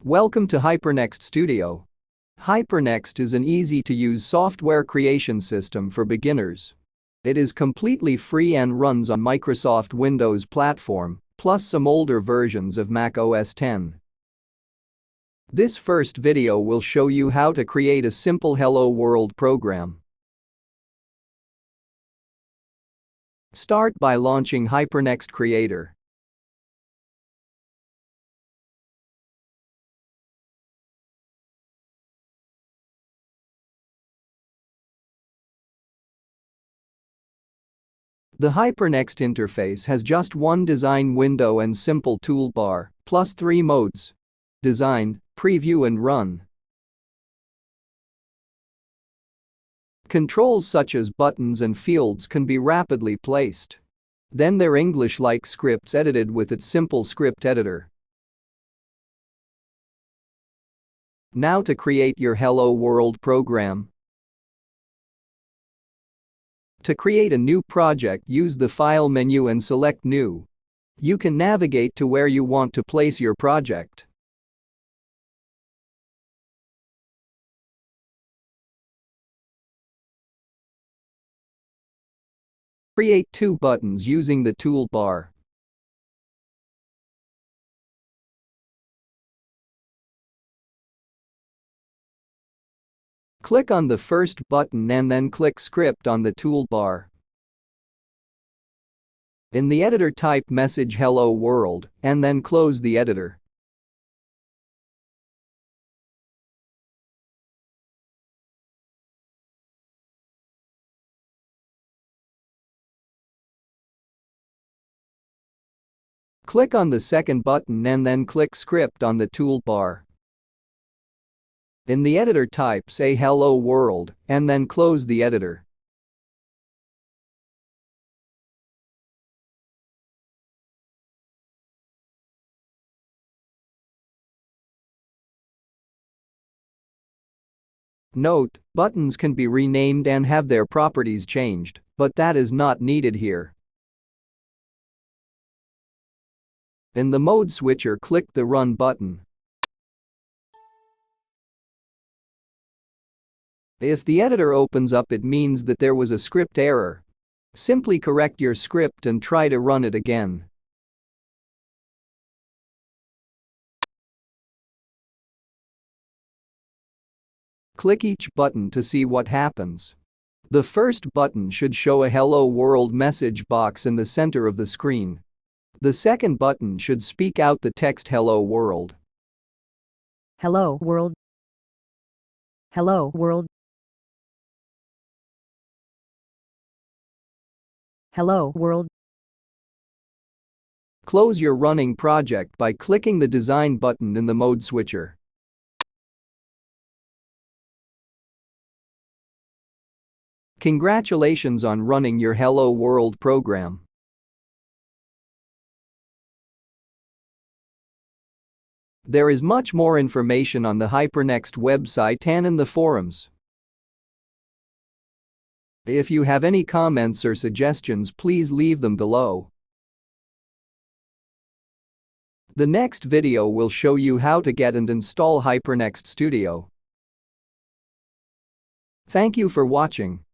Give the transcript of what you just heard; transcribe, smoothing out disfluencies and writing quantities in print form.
Welcome to HyperNext Studio. HyperNext is an easy-to-use software creation system for beginners. It is completely free and runs on Microsoft Windows platform, plus some older versions of Mac OS X. This first video will show you how to create a simple Hello World program. Start by launching HyperNext Creator. The HyperNext interface has just one design window and simple toolbar, plus 3 modes: Design, Preview and Run. Controls such as buttons and fields can be rapidly placed. Then there are English-like scripts edited with its simple script editor. Now to create your Hello World program. To create a new project, use the File menu and select New. You can navigate to where you want to place your project. Create 2 buttons using the toolbar. Click on the first button and then click Script on the toolbar. In the editor, type message Hello World and then close the editor. Click on the second button and then click Script on the toolbar. In the editor, type say Hello World and then close the editor. Note, buttons can be renamed and have their properties changed, but that is not needed here. In the mode switcher, click the Run button. If the editor opens up, it means that there was a script error. Simply correct your script and try to run it again. Click each button to see what happens. The first button should show a Hello World message box in the center of the screen. The second button should speak out the text Hello World. Hello World. Hello World. Hello World. Close your running project by clicking the Design button in the mode switcher. Congratulations on running your Hello World program. There is much more information on the HyperNext website and in the forums. If you have any comments or suggestions, please leave them below. The next video will show you how to get and install HyperNext Studio. Thank you for watching.